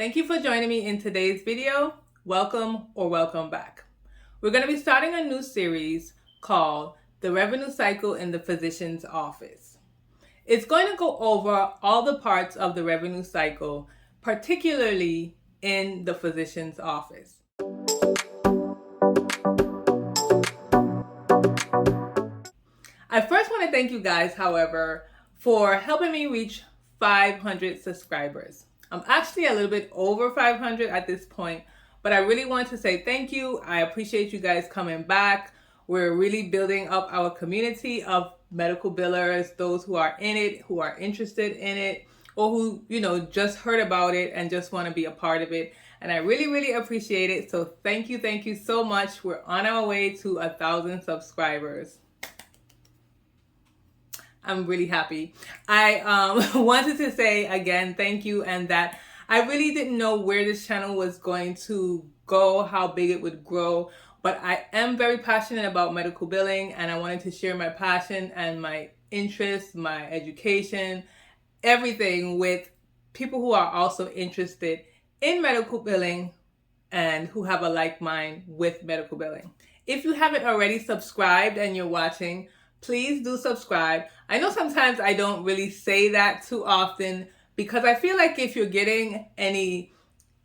Thank you for joining me in today's video. Welcome or welcome back. We're going to be starting a new series called The Revenue Cycle in the Physician's Office. It's going to go over all the parts of the revenue cycle, particularly in the physician's office. I first want to thank you guys, however, for helping me reach 500 subscribers. I'm actually a little bit over 500 at this point, but I really want to say thank you. I appreciate you guys coming back. We're really building up our community of medical billers, those who are in it, who are interested in it, or who, just heard about it and just want to be a part of it. And I really, really appreciate it. So thank you so much. We're on our way to 1,000 subscribers. I'm really happy. I wanted to say again, thank you, and that I really didn't know where this channel was going to go, how big it would grow, but I am very passionate about medical billing, and I wanted to share my passion and my interests, my education, everything with people who are also interested in medical billing and who have a like mind with medical billing. If you haven't already subscribed and you're watching, please do subscribe. I know sometimes I don't really say that too often because I feel like if you're getting any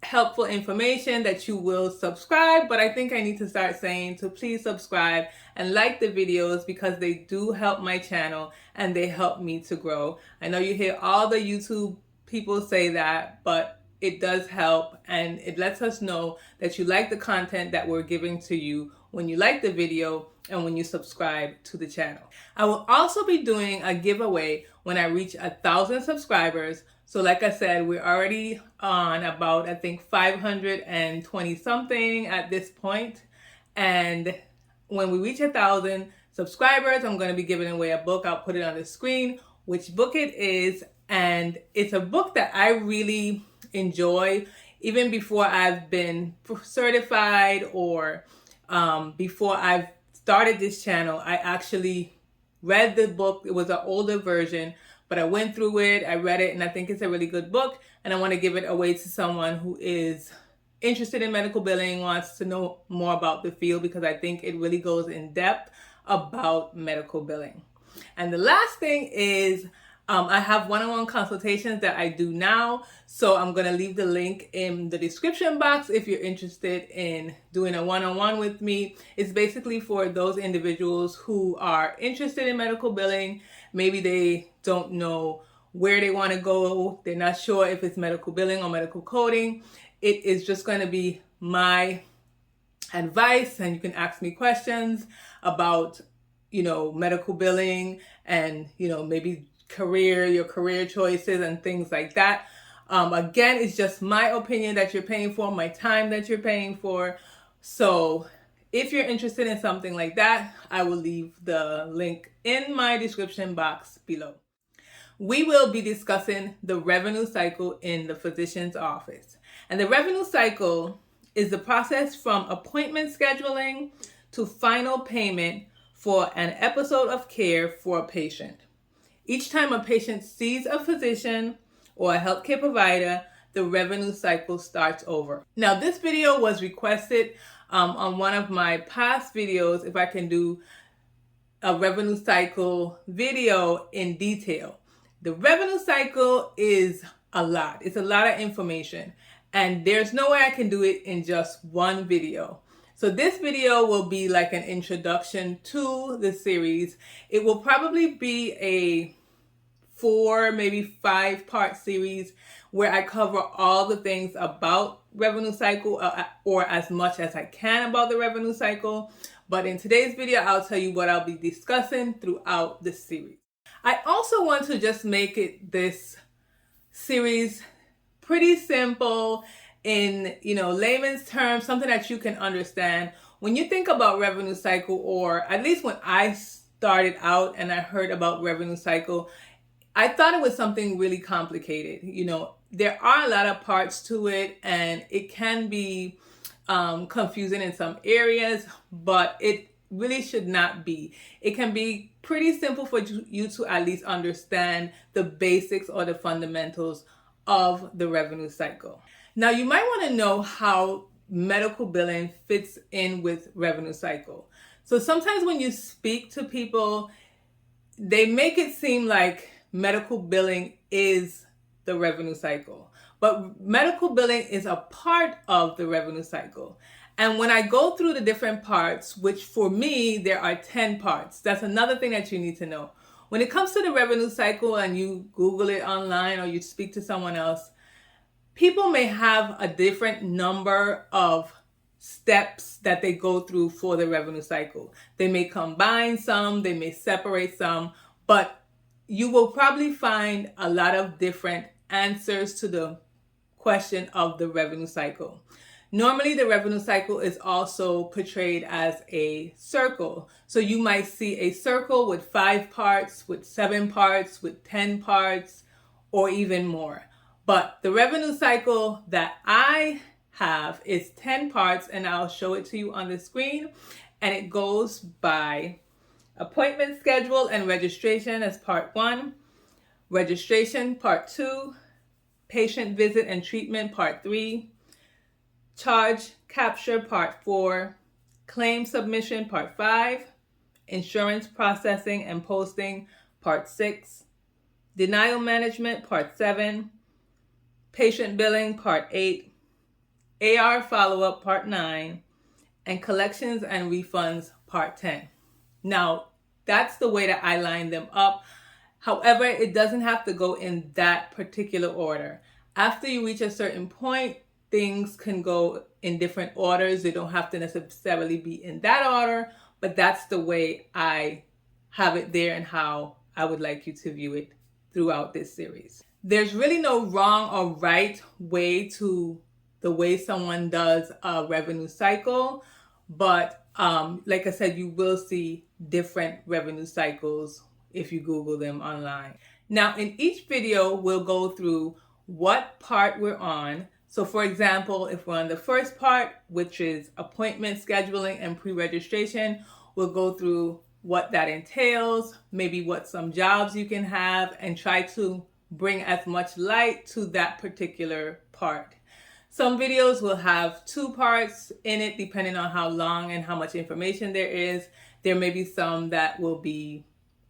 helpful information that you will subscribe, but I think I need to start saying to please subscribe and like the videos because they do help my channel and they help me to grow. I know you hear all the YouTube people say that, but it does help and it lets us know that you like the content that we're giving to you when you like the video and when you subscribe to the channel. I will also be doing a giveaway when I reach 1,000 subscribers. So like I said, we're already on about, I think, 520 something at this point. And when we reach 1,000 subscribers, I'm going to be giving away a book. I'll put it on the screen, which book it is. And it's a book that I really enjoy, even before I've been certified or before I've started this channel. I actually read the book. It was an older version, but I went through it, I read it, and I think it's a really good book, and I want to give it away to someone who is interested in medical billing, wants to know more about the field, because I think it really goes in depth about medical billing. And the last thing is I have one-on-one consultations that I do now, so I'm going to leave the link in the description box if you're interested in doing a one-on-one with me. It's basically for those individuals who are interested in medical billing. Maybe they don't know where they want to go. They're not sure if it's medical billing or medical coding. It is just going to be my advice, and you can ask me questions about, medical billing and, maybe your career choices and things like that. Again, it's just my opinion that you're paying for, my time that you're paying for. So if you're interested in something like that, I will leave the link in my description box below. We will be discussing the revenue cycle in the physician's office. And the revenue cycle is the process from appointment scheduling to final payment for an episode of care for a patient. Each time a patient sees a physician or a healthcare provider, the revenue cycle starts over. Now, this video was requested on one of my past videos, if I can do a revenue cycle video in detail. The revenue cycle is a lot. It's a lot of information, and there's no way I can do it in just one video. So this video will be like an introduction to the series. It will probably be a 4, maybe 5-part series where I cover all the things about revenue cycle or as much as I can about the revenue cycle. But in today's video, I'll tell you what I'll be discussing throughout the series. I also want to just make this series pretty simple in, layman's terms, something that you can understand. When you think about revenue cycle, or at least when I started out and I heard about revenue cycle, I thought it was something really complicated. There are a lot of parts to it, and it can be confusing in some areas, but it really should not be. It can be pretty simple for you to at least understand the basics or the fundamentals of the revenue cycle. Now, you might want to know how medical billing fits in with revenue cycle. So sometimes when you speak to people, they make it seem like medical billing is the revenue cycle. But medical billing is a part of the revenue cycle. And when I go through the different parts, which for me, there are 10 parts. That's another thing that you need to know. When it comes to the revenue cycle and you Google it online or you speak to someone else, people may have a different number of steps that they go through for the revenue cycle. They may combine some, they may separate some, but you will probably find a lot of different answers to the question of the revenue cycle. Normally, the revenue cycle is also portrayed as a circle. So you might see a circle with 5 parts, with 7 parts, with 10 parts, or even more. But the revenue cycle that I have is 10 parts, and I'll show it to you on the screen. And it goes by appointment schedule and registration as part 1, registration part 2, patient visit and treatment part 3, charge capture part 4, claim submission part 5, insurance processing and posting part 6, denial management part 7, patient billing part 8, AR follow-up part 9, and collections and refunds part 10. Now, that's the way that I line them up. However, it doesn't have to go in that particular order. After you reach a certain point, things can go in different orders. They don't have to necessarily be in that order, but that's the way I have it there and how I would like you to view it throughout this series. There's really no wrong or right way to the way someone does a revenue cycle, but like I said, you will see different revenue cycles if you Google them online. Now, in each video, we'll go through what part we're on. So for example, if we're on the first part, which is appointment scheduling and pre-registration, we'll go through what that entails, maybe what some jobs you can have, and try to bring as much light to that particular part. Some videos will have 2 parts in it, depending on how long and how much information there is. There may be some that will be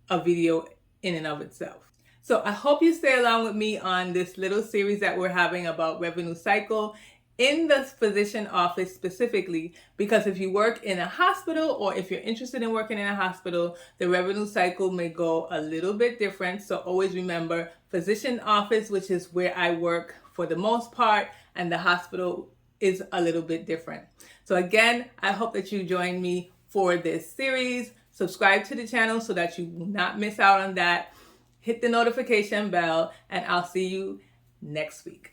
a video in and of itself. So I hope you stay along with me on this little series that we're having about revenue cycle in the physician office specifically, because if you work in a hospital or if you're interested in working in a hospital, the revenue cycle may go a little bit different. So always remember physician office, which is where I work for the most part, and the hospital is a little bit different. So again, I hope that you join me for this series. Subscribe to the channel so that you will not miss out on that. Hit the notification bell, and I'll see you next week.